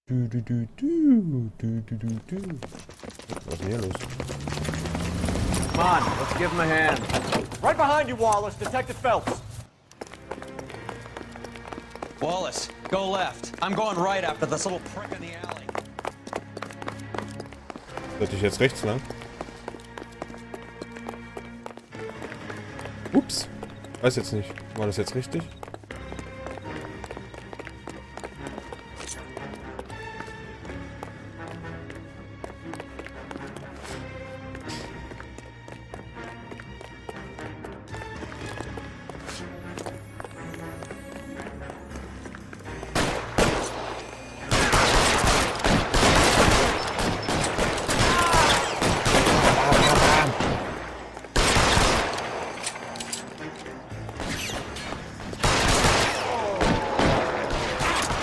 Du, du, du, du, du, du, du, du. Was ist denn hier los? Come on, let's give him a hand. Right behind you, Wallace, Detective Phelps. Wallace, go left. I'm going right after this little prick in the alley. Sollte ich jetzt rechts lang? Ups. Weiß jetzt nicht. War das jetzt richtig?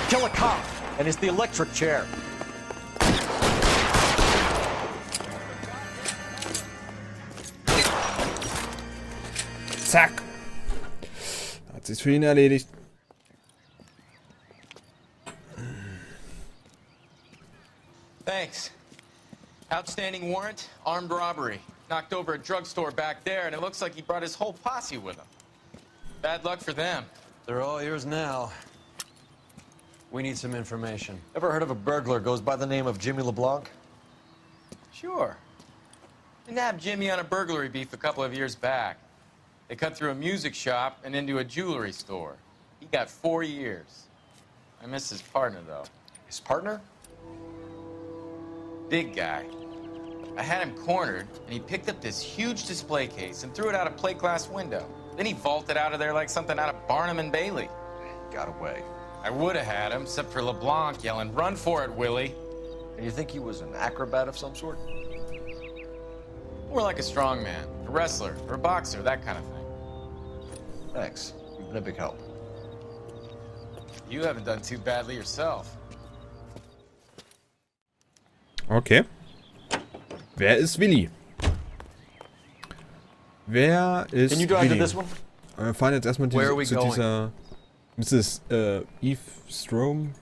Kill a cop, and it's the electric chair. Zack. Hat sich's für ihn erledigt. Thanks. Outstanding warrant, armed robbery. Knocked over a drugstore back there, and it looks like he brought his whole posse with him. Bad luck for them. They're all yours now. We need some information. Ever heard of a burglar goes by the name of Jimmy LeBlanc? Sure. They nabbed Jimmy on a burglary beef a couple of years back. They cut through a music shop and into a jewelry store. He got 4 years. I miss his partner, though. His partner? Big guy. I had him cornered, and he picked up this huge display case and threw it out a plate glass window. Then he vaulted out of there like something out of Barnum and Bailey. Got away. I would have had him, except for LeBlanc yelling, "Run for it, Willy!" And you think he was an acrobat of some sort? More like a strongman, a wrestler, or a boxer, that kind of thing. Thanks. You've been a big help. You haven't done too badly yourself. Okay. Wer ist Willy? Wer ist Can you drive to Willy? this one? Wir fahren jetzt erstmal Where are we zu going? dieser Mrs. Eve Strom.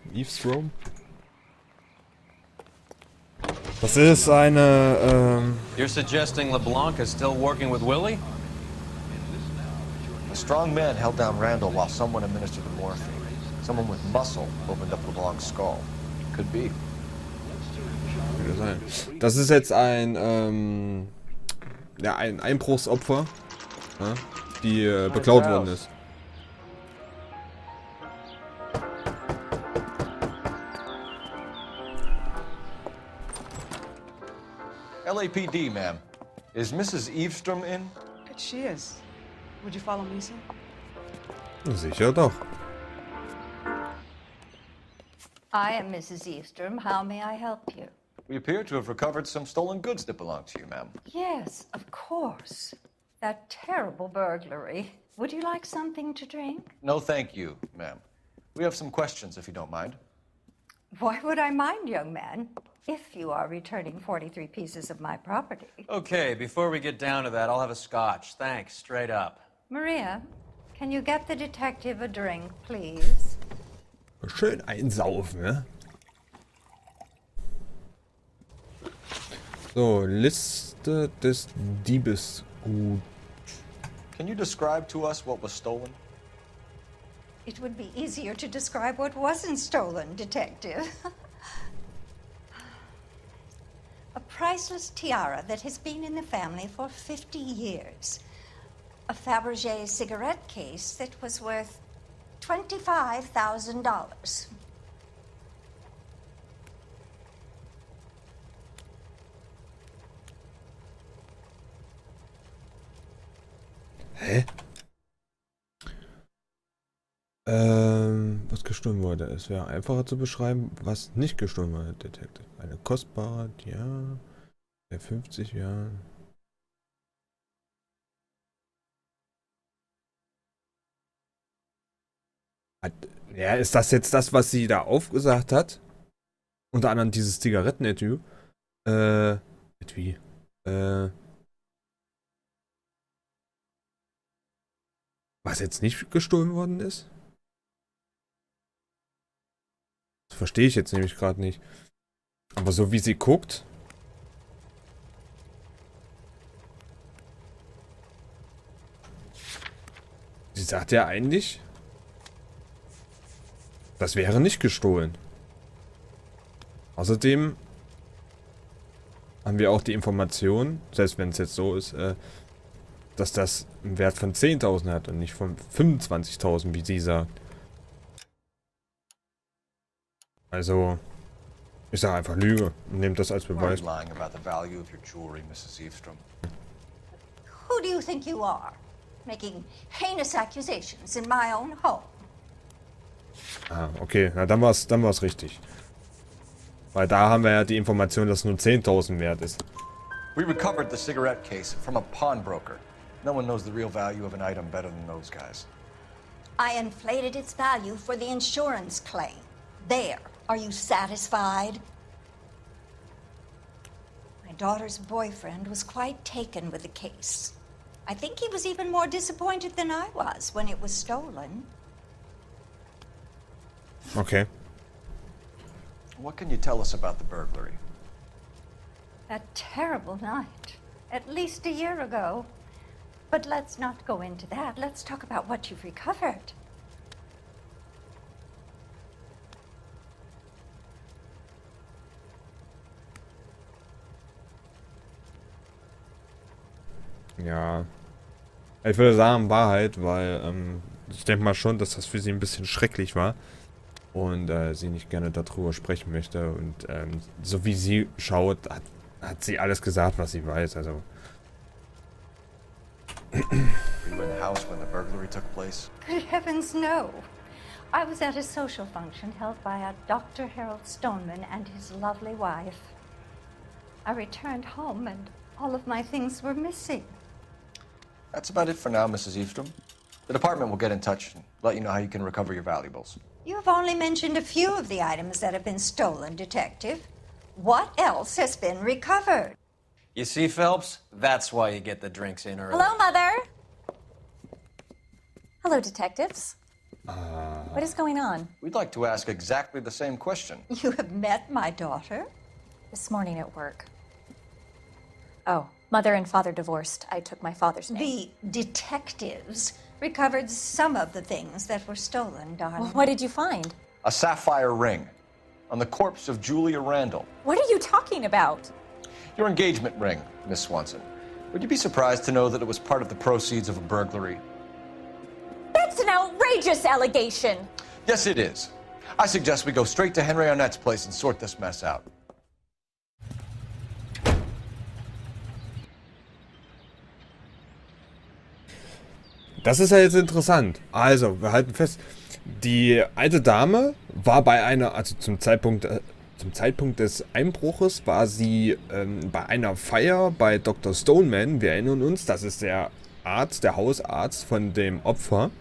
Das ist eine, You're suggesting LeBlanc is still working with Willy? A strong man held down Randall while someone administered the morphine. Someone with muscle opened up LeBlanc's skull. Could be. das ist jetzt ein, ja, ein Einbruchsopfer, ja, die beklaut worden ist. LAPD, ma'am. Is Mrs. Eavestrom in? She is. Would you follow me, sir? Sicher doch. I am Mrs. Eastrom. How may I help you? We appear to have recovered some stolen goods that belong to you, ma'am. Yes, of course. That terrible burglary. Would you like something to drink? No, thank you, ma'am. We have some questions, if you don't mind. Why would I mind, young man, if you are returning 43 pieces of my property? Okay, before we get down to that, I'll have a scotch. Thanks, straight up. Maria, can you get the detective a drink, please? Schön einsaufen, ne? So, Liste des Diebesgut. Can you describe to us what was stolen? It would be easier to describe what wasn't stolen, detective. A priceless tiara that has been in the family for 50 years. A Fabergé cigarette case that was worth $25,000. Hä? Was gestohlen wurde. Es wäre einfacher zu beschreiben, was nicht gestohlen wurde, Detective. Eine kostbare, ja, der 50 Jahren. Ja, ist das jetzt das, was sie da aufgesagt hat? Unter anderem dieses Zigarettenetui. Etui. Was jetzt nicht gestohlen worden ist? Das verstehe ich jetzt nämlich gerade nicht. Aber so wie sie guckt... Sie sagt ja eigentlich... Das wäre nicht gestohlen. Außerdem... haben wir auch die Information, selbst wenn es jetzt so ist, dass das einen Wert von 10.000 hat und nicht von 25.000, wie sie sagt. Also, ich sage einfach Lüge und nehmt das als Why are Beweis. you lying about the value of your jewelry, Mrs. Eavestrom? Who do you think you are? Making heinous accusations in my own home. Ah, okay, na dann war's richtig. Weil da haben wir ja die Information, dass es nur 10.000 wert ist. We recovered the cigarette case from a pawnbroker. No one knows the real value of an item better than those guys. I inflated its value for the insurance claim. There. Are you satisfied? My daughter's boyfriend was quite taken with the case. I think he was even more disappointed than I was when it was stolen. Okay. What can you tell us about the burglary? A terrible night. At least a year ago. But let's not go into that. Let's talk about what you've recovered. Ja. Ich würde sagen Wahrheit, weil ich denke mal schon, dass das für sie ein bisschen schrecklich war. Und sie nicht gerne darüber sprechen möchte. Und so wie sie schaut, hat sie alles gesagt, was sie weiß. Also. Were you in the house when the burglary took place? Good heavens, no. I was at a social function held by a Dr. Harold Stoneman and his lovely wife. I returned home and all of my things were missing. That's about it for now, Mrs. Eavestrom. The department will get in touch and let you know how you can recover your valuables. You have only mentioned a few of the items that have been stolen, Detective. What else has been recovered? You see, Phelps? That's why you get the drinks in early. Hello, Mother. Hello, detectives. What is going on? We'd like to ask exactly the same question. You have met my daughter? This morning at work. Oh, mother and father divorced. I took my father's name. The detectives recovered some of the things that were stolen, darling. What did you find? A sapphire ring on the corpse of Julia Randall. What are you talking about? Your engagement ring, Miss Swanson. Would you be surprised to know that it was part of the proceeds of a burglary? That's an outrageous allegation. Yes, it is. I suggest we go straight to Henry Arnett's place and sort this mess out. Das ist ja jetzt interessant. Also, wir halten fest, die alte Dame war bei einer, also zum Zeitpunkt des Einbruches war sie bei einer Feier bei Dr. Stoneman. Wir erinnern uns, das ist der Arzt, der Hausarzt von dem Opfer.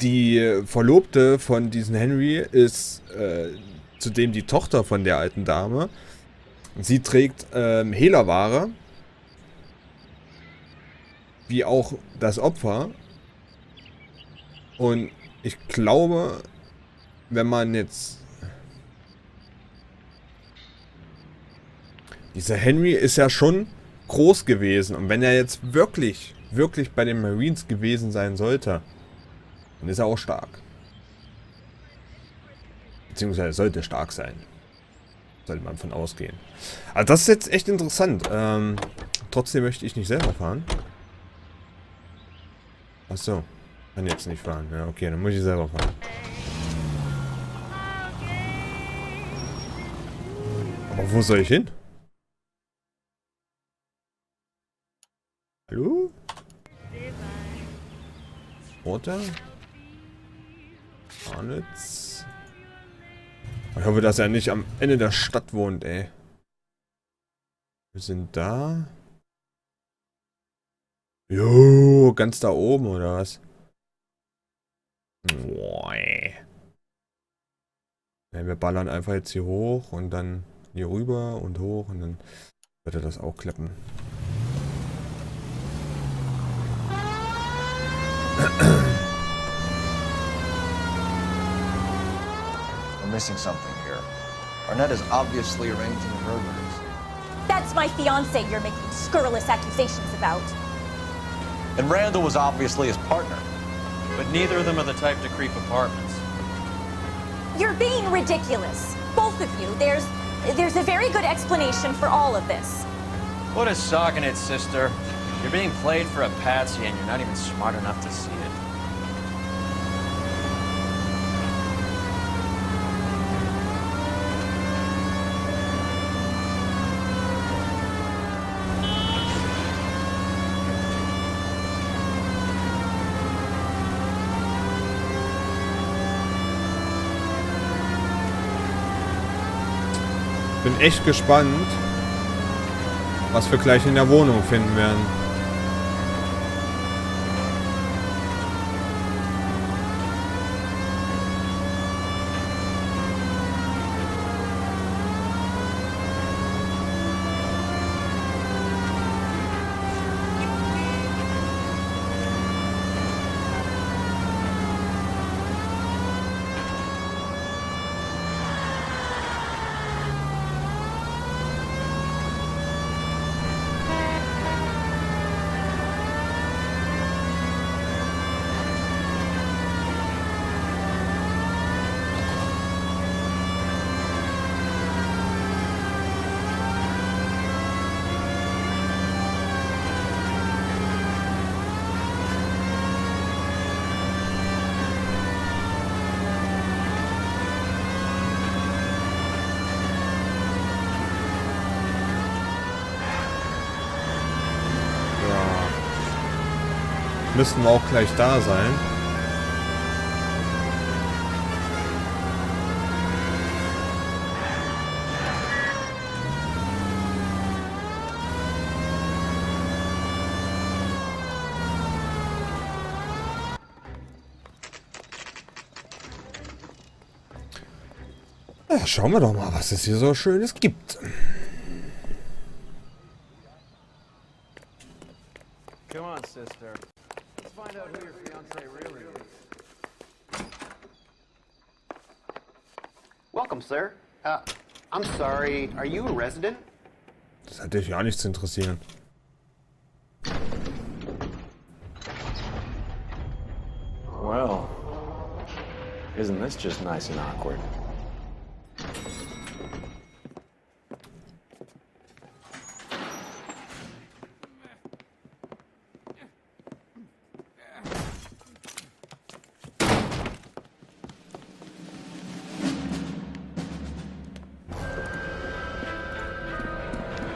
Die Verlobte von diesem Henry ist zudem die Tochter von der alten Dame. Sie trägt Hehlerware. Wie auch das Opfer. Und ich glaube, wenn man jetzt... Dieser Henry ist ja schon groß gewesen. Und wenn er jetzt wirklich bei den Marines gewesen sein sollte, dann ist er auch stark. Beziehungsweise sollte stark sein. Sollte man von ausgehen. Also das ist jetzt echt interessant. Trotzdem möchte ich nicht selber fahren. Achso, kann jetzt nicht fahren. Ja, okay, dann muss ich selber fahren. Aber wo soll ich hin? Hallo? Oder? Arnitz? Ich hoffe, dass er nicht am Ende der Stadt wohnt, ey. Wir sind da. Jo, ganz da oben, oder was? Boah, ey. Ja, wir ballern einfach jetzt hier hoch und dann hier rüber und hoch und dann würde das auch klappen. You're missing something here. Arnett is obviously arranging burglaries. That's my fiance you're making scurrilous accusations about. And Randall was obviously his partner. But neither of them are the type to creep apartments. You're being ridiculous. Both of you. There's a very good explanation for all of this. What a sock in it, sister. You're being played for a patsy and you're not even smart enough to see it. Bin echt gespannt, was wir gleich in der Wohnung finden werden. Müssten wir auch gleich da sein. Ja, schauen wir doch mal, was es hier so Schönes gibt. Come on, sister. Let's find out who your fiancé really is. Welcome, sir. I'm sorry, are you a resident? Das hat dich ja nichts zu interessieren. Well, isn't this just nice and awkward?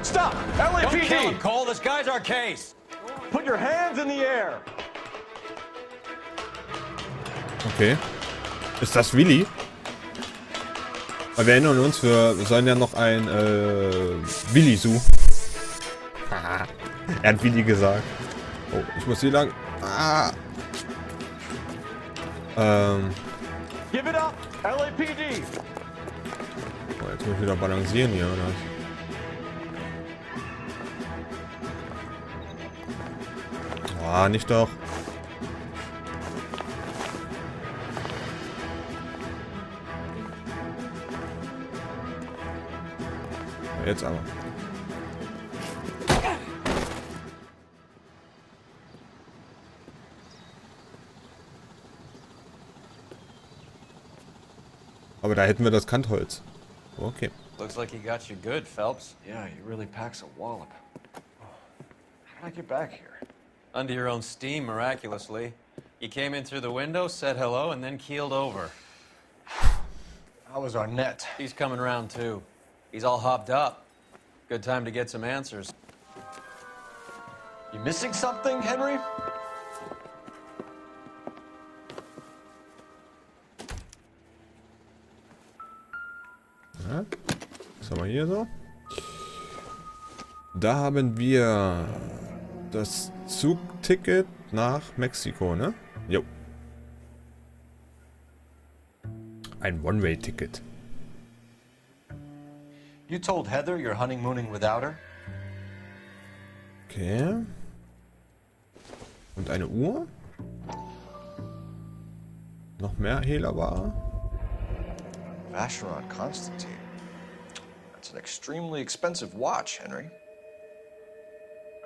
Stop! Don't kill him, LAPD! Cole. This guy's our case. Put your hands in the air! Okay. Ist das Willy? Aber wir erinnern uns, wir sollen ja noch ein Willy suchen. Er hat Willy gesagt. Oh, ich muss hier lang. Ah. Give it up! LAPD! Oh, jetzt muss ich wieder balancieren hier, oder? Ah, nicht doch. Jetzt aber. Aber da hätten wir das Kantholz. Okay. Looks like he got you good, Phelps. Yeah, he really packs a wallop. How did I get back here? Under your own steam, miraculously. You came in through the window, said hello, and then keeled over. How was Arnett? He's coming round, too. He's all hopped up. Good time to get some answers. You missing something, Henry? Ja. Was haben wir hier so? Da haben wir das Zugticket nach Mexiko, ne? Jo. Ein One-Way-Ticket. You told Heather you're honeymooning without her? Okay. Und eine Uhr? Noch mehr Hehlerware? Vacheron Constantine. That's an extremely expensive watch, Henry.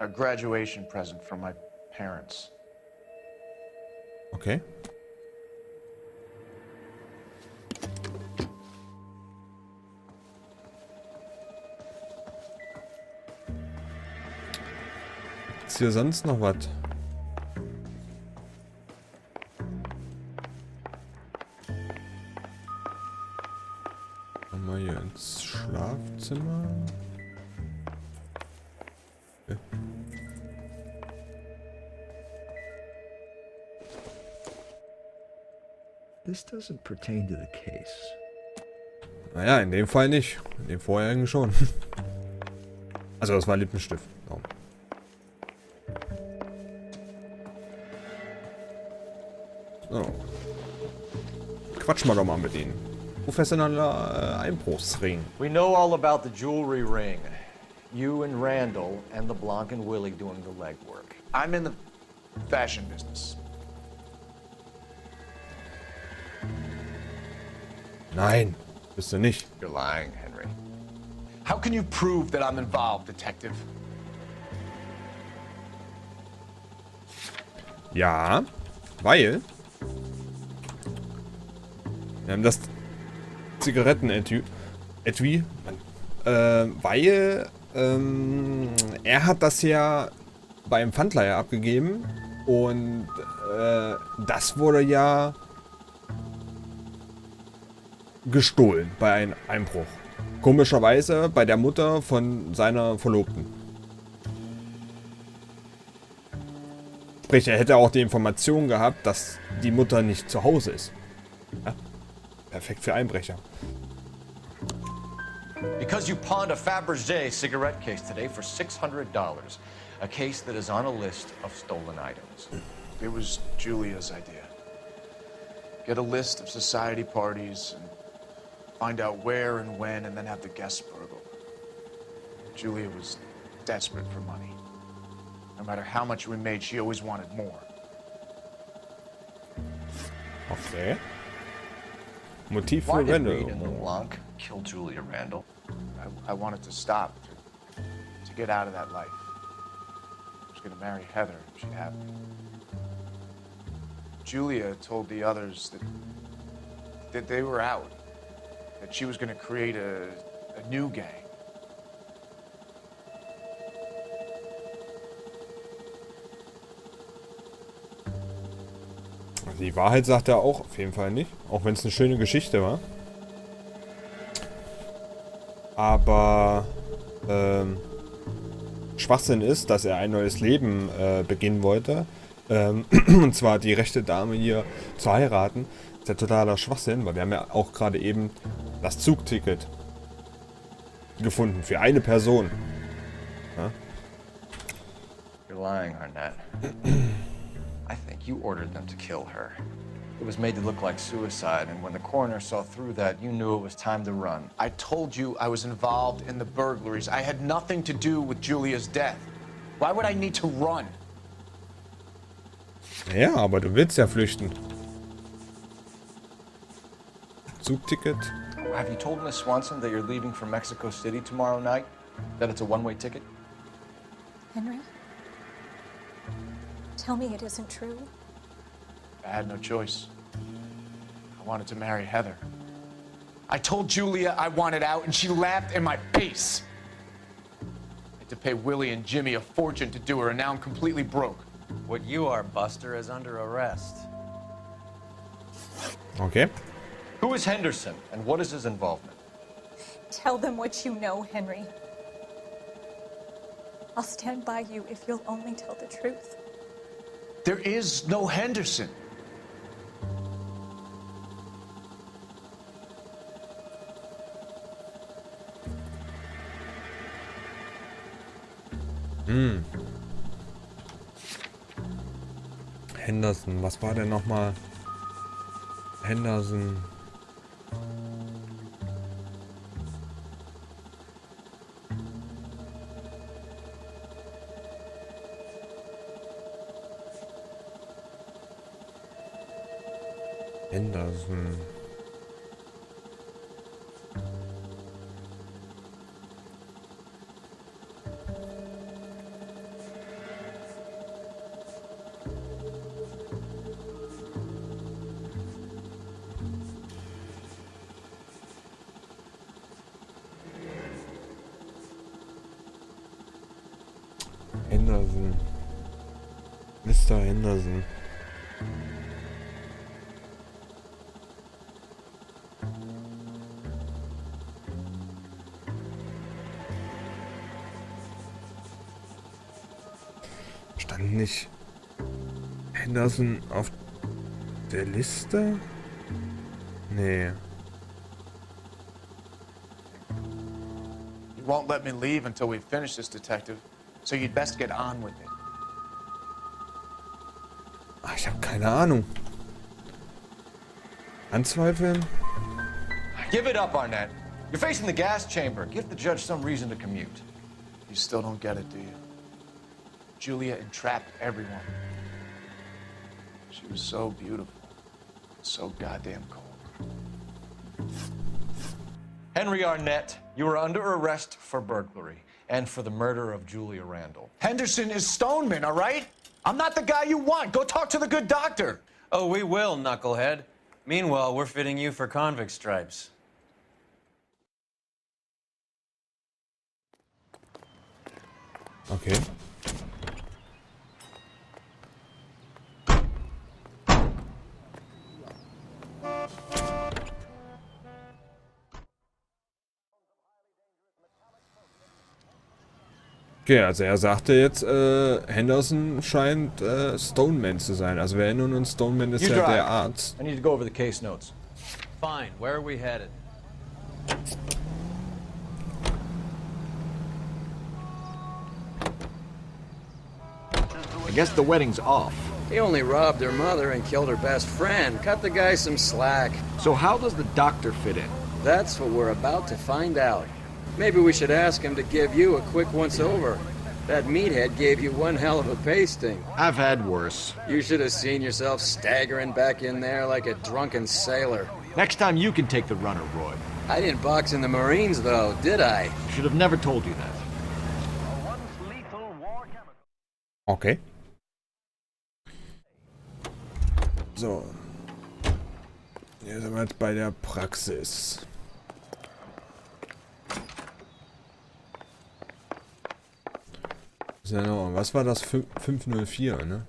A graduation present from my parents. Okay. Gibt's hier sonst noch was? Mal hier ins Schlafzimmer. Okay. This doesn't pertain to the case. Naja, in dem Fall nicht. In dem vorherigen schon. Also das war Lippenstift. Oh. So. Quatschen wir doch mal mit ihnen. Professioneller Einbruchsring. We know all about the jewelry ring. You and Randall and the Blanc and Willy doing the legwork. I'm in the fashion business. Nein, bist du nicht. You're lying, Henry. How can you prove that I'm involved, Detective? Ja, weil wir haben das Zigarettenetui, weil er hat das ja beim Pfandleiher abgegeben und das wurde ja gestohlen bei einem Einbruch. Komischerweise bei der Mutter von seiner Verlobten. Sprich, er hätte auch die Information gehabt, dass die Mutter nicht zu Hause ist. Ja? Perfekt für Einbrecher. Because you pawned a Fabergé cigarette case today for $600. A case that is on a list of stolen items. It was Julia's idea. Get a list of society parties and find out where and when and then have the guests burgled. Julia was desperate for money. No matter how much we made, she always wanted more. Okay. Motiv Why für did Wände. Reed and LeBlanc kill Julia Randall? I wanted to stop, to get out of that life. I was going to marry Heather if she'd have me. Julia told the others that they were out, that she was going to create a new gang. Die Wahrheit sagt er auch auf jeden Fall nicht. Auch wenn es eine schöne Geschichte war. Aber Schwachsinn ist, dass er ein neues Leben beginnen wollte. Und zwar die rechte Dame hier zu heiraten. Das ist ja totaler Schwachsinn, weil wir haben ja auch gerade eben das Zugticket gefunden für eine Person. Ja? You're lying, Arnett. I think you ordered them to kill her. It was made to look like suicide, and when the coroner saw through that, you knew it was time to run. I told you I was involved in the burglaries. I had nothing to do with Julia's death. Why would I need to run? Ja, aber du willst ja flüchten. Zugticket. Have you told Miss Swanson that you're leaving for Mexico City tomorrow night? That it's a one-way ticket? Henry? Tell me it isn't true. I had no choice. I wanted to marry Heather. I told Julia I wanted out, and she laughed in my face. I had to pay Willy and Jimmy a fortune to do her, and now I'm completely broke. What you are, Buster, is under arrest. Okay. Who is Henderson, and what is his involvement? Tell them what you know, Henry. I'll stand by you if you'll only tell the truth. There is no Henderson. Henderson, was war denn nochmal? Henderson. Henderson. Henderson. Mr. Henderson. Stand nicht Henderson auf der Liste? Nee. You won't let me leave until we finish this, detective. So you'd best get on with it. Ach, ich habe keine Ahnung. Anzweifeln? Give it up, Arnett. You're facing the gas chamber. Give the judge some reason to commute. You still don't get it, do you? Julia entrapped everyone. She was so beautiful, so goddamn cold. Henry Arnett, you are under arrest for burglary and for the murder of Julia Randall. Henderson is Stoneman, all right? I'm not the guy you want. Go talk to the good doctor. Oh, we will, knucklehead. Meanwhile, we're fitting you for convict stripes. Okay. Okay, also er sagte jetzt, Henderson scheint Stoneman zu sein. Also wir erinnern uns, Stoneman ist You ja drive. der Arzt. I need to go over the case notes. Fine, where are we headed? I guess the wedding's off. He only robbed her mother and killed her best friend. Cut the guy some slack. So how does the doctor fit in? That's what we're about to find out. Maybe we should ask him to give you a quick once-over. That meathead gave you one hell of a pasting. I've had worse. You should have seen yourself staggering back in there like a drunken sailor. Next time you can take the runner, Roy. I didn't box in the Marines, though, did I? Should have never told you that. Okay. So. Hier sind wir jetzt bei der Praxis. So, was war das? 504, ne?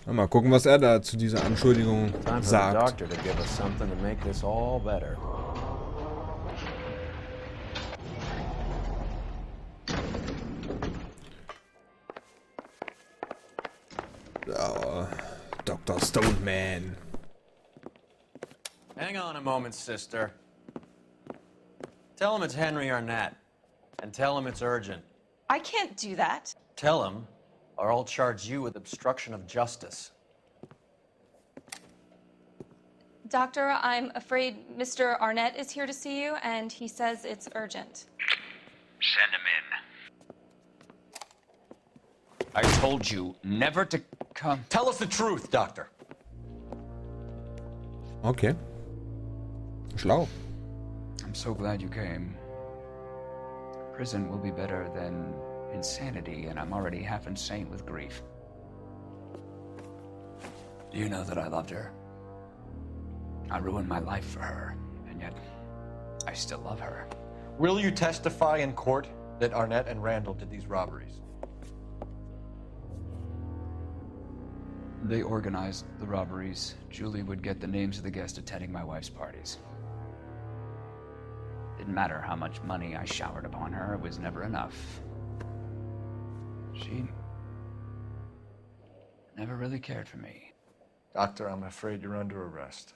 Mal gucken, was er da zu dieser Anschuldigung sagt. Oh, Dr. Stoneman. Hang on a moment, sister. Tell him it's Henry Arnett. And tell him it's urgent. I can't do that. Tell him, or I'll charge you with obstruction of justice. Doctor, I'm afraid Mr. Arnett is here to see you, and he says it's urgent. Send him in. I told you never to come. Tell us the truth, doctor. Okay. Schlau. I'm so glad you came. Prison will be better than insanity, and I'm already half insane with grief. Do you know that I loved her? I ruined my life for her, and yet I still love her. Will you testify in court that Arnett and Randall did these robberies? They organized the robberies. Julie would get the names of the guests attending my wife's parties. Didn't matter how much money I showered upon her, it was never enough. She never really cared for me. Doctor, I'm afraid you're under arrest.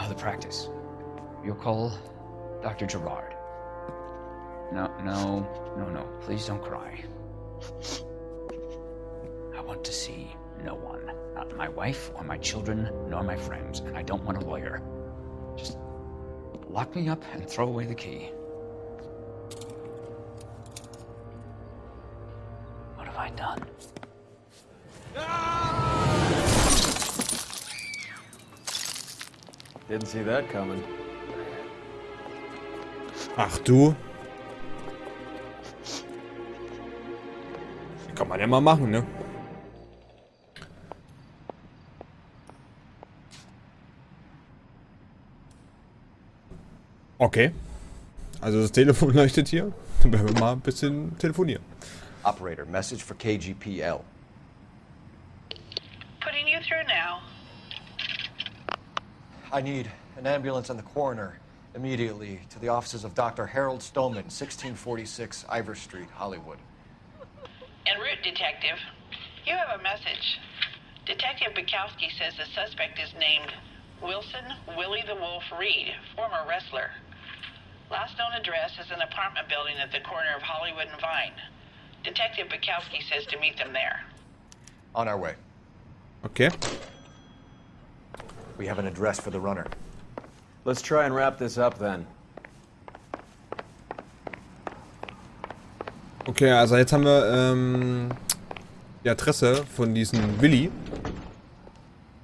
The practice. You'll call Dr. Gerard. No. Please don't cry. I want to see no one. Not my wife or my children, nor my friends. And I don't want a lawyer. Just lock me up and throw away the key. done. Didn't see that coming. Ach du. Kann man ja mal machen, ne? Okay. Also das Telefon leuchtet hier. Dann werden wir mal ein bisschen telefonieren. Operator, message for KGPL. Putting you through now. I need an ambulance and the coroner immediately to the offices of Dr. Harold Stoneman, 1646 Ivor Street, Hollywood. En route, Detective. You have a message. Detective Bukowski says the suspect is named Wilson Willy the Wolf Reed, former wrestler. Last known address is an apartment building at the corner of Hollywood and Vine. Detective Bukowski says to meet them there. On our way. Okay. We have an address for the runner. Let's try and wrap this up then. Okay, also jetzt haben wir die Adresse von diesem Willy.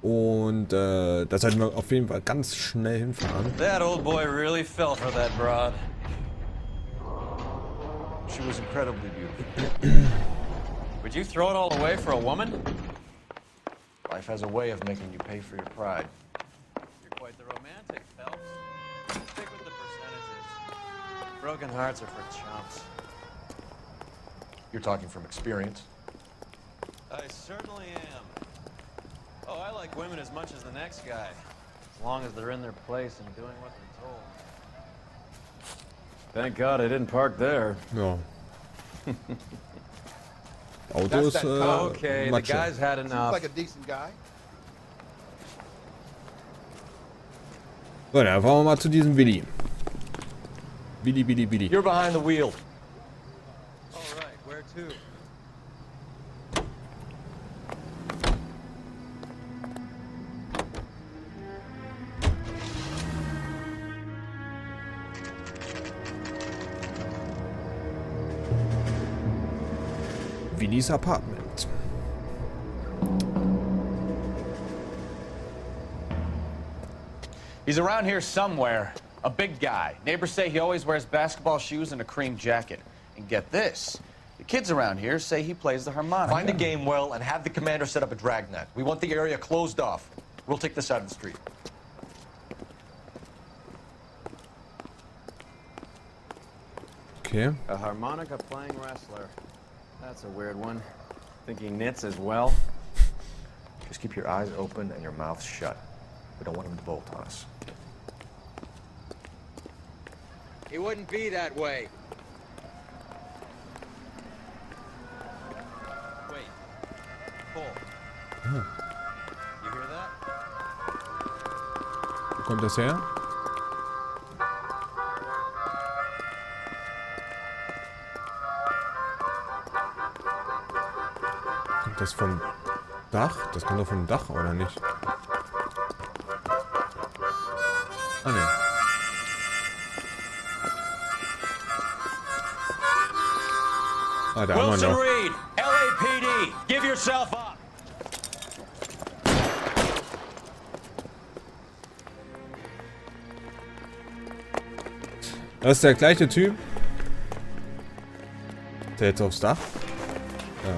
Und da sollten wir auf jeden Fall ganz schnell hinfahren. That old boy really fell for that broad. She was incredibly beautiful. Would you throw it all away for a woman? Life has a way of making you pay for your pride. You're quite the romantic, Phelps. Stick with the percentages. Broken hearts are for chumps. You're talking from experience. I certainly am. Oh, I like women as much as the next guy. As long as they're in their place and doing what they're told. Thank God I didn't park there. Ja. Auto ist Okay, the Matsche. guy's had enough. Like a decent guy. So, dann fahren wir mal zu diesem Willy. Willy. You're behind the wheel. All right, where to? Willys Apartment. He's around here somewhere. A big guy. Neighbors say he always wears basketball shoes and a cream jacket. And get this. The kids around here say he plays the harmonica. Find the game well and have the commander set up a dragnet. We want the area closed off. We'll take this side of the street. Okay. A harmonica playing wrestler. That's a weird one. Think he knits as well? Just keep your eyes open and your mouth shut. We don't want him to bolt on us. He wouldn't be that way. Wait. Cole. You hear that? Wo kommt das her? Kommt das vom Dach? Das kommt doch vom Dach, oder nicht? Ah, ne. Ah, der Arme Wilson noch. Reed, LAPD, give yourself up. Das ist der gleiche Typ. Der jetzt aufs Dach. Ja.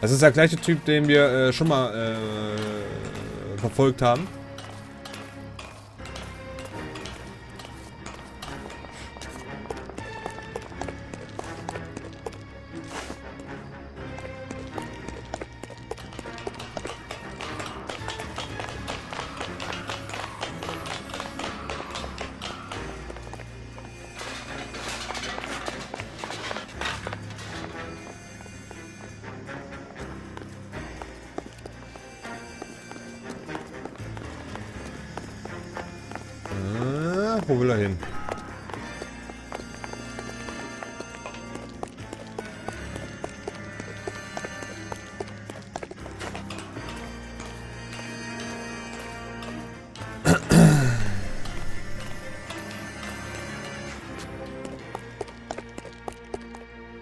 Das ist der gleiche Typ, den wir schon mal verfolgt haben. Wo will er hin?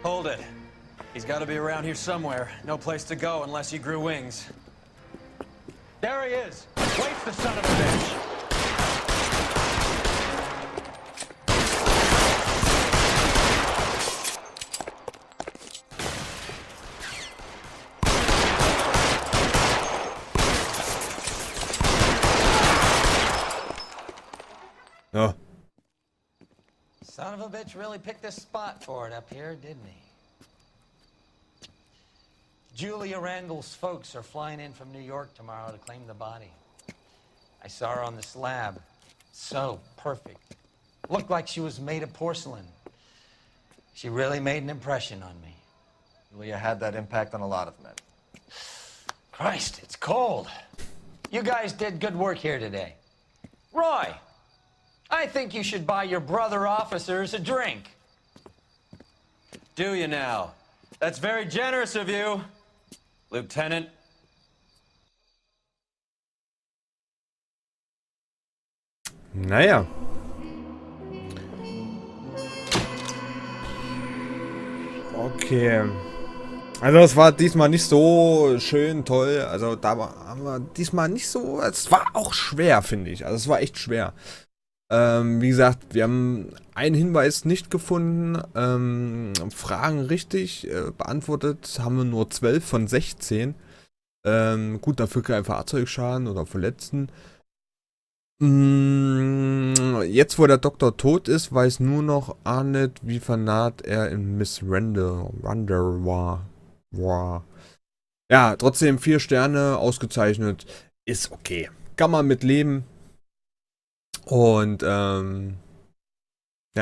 Hold it. He's got to be around here somewhere. No place to go unless he grew wings. There he is! Waste the son of a bitch! Ja. Son of a bitch really picked this spot for it up here, didn't he? Julia Randall's folks are flying in from New York tomorrow to claim the body. I saw her on the slab. So perfect. Looked like she was made of porcelain. She really made an impression on me. Julia had that impact on a lot of men. Christ, it's cold. You guys did good work here today. Roy, I think you should buy your brother officers a drink. Do you now? That's very generous of you, Lieutenant. Naja. Okay. Also es war diesmal nicht so schön, toll. Also haben wir diesmal nicht so... Es war auch schwer, finde ich. Also es war echt schwer. Wie gesagt, wir haben einen Hinweis nicht gefunden. Fragen richtig beantwortet haben wir nur 12 von 16. Gut, dafür kein Fahrzeugschaden oder Verletzten. Jetzt, wo der Doktor tot ist, weiß nur noch Arnett, wie fanat er in Miss Randall war. Ja, trotzdem 4 Sterne, ausgezeichnet. Ist okay. Kann man mit leben. Und, ja,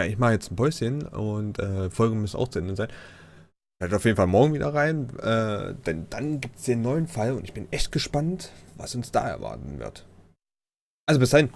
ich mache jetzt ein Päuschen und Folge muss auch zu Ende sein. Hört auf jeden Fall morgen wieder rein, denn dann gibt es den neuen Fall und ich bin echt gespannt, was uns da erwarten wird. Also bis dahin.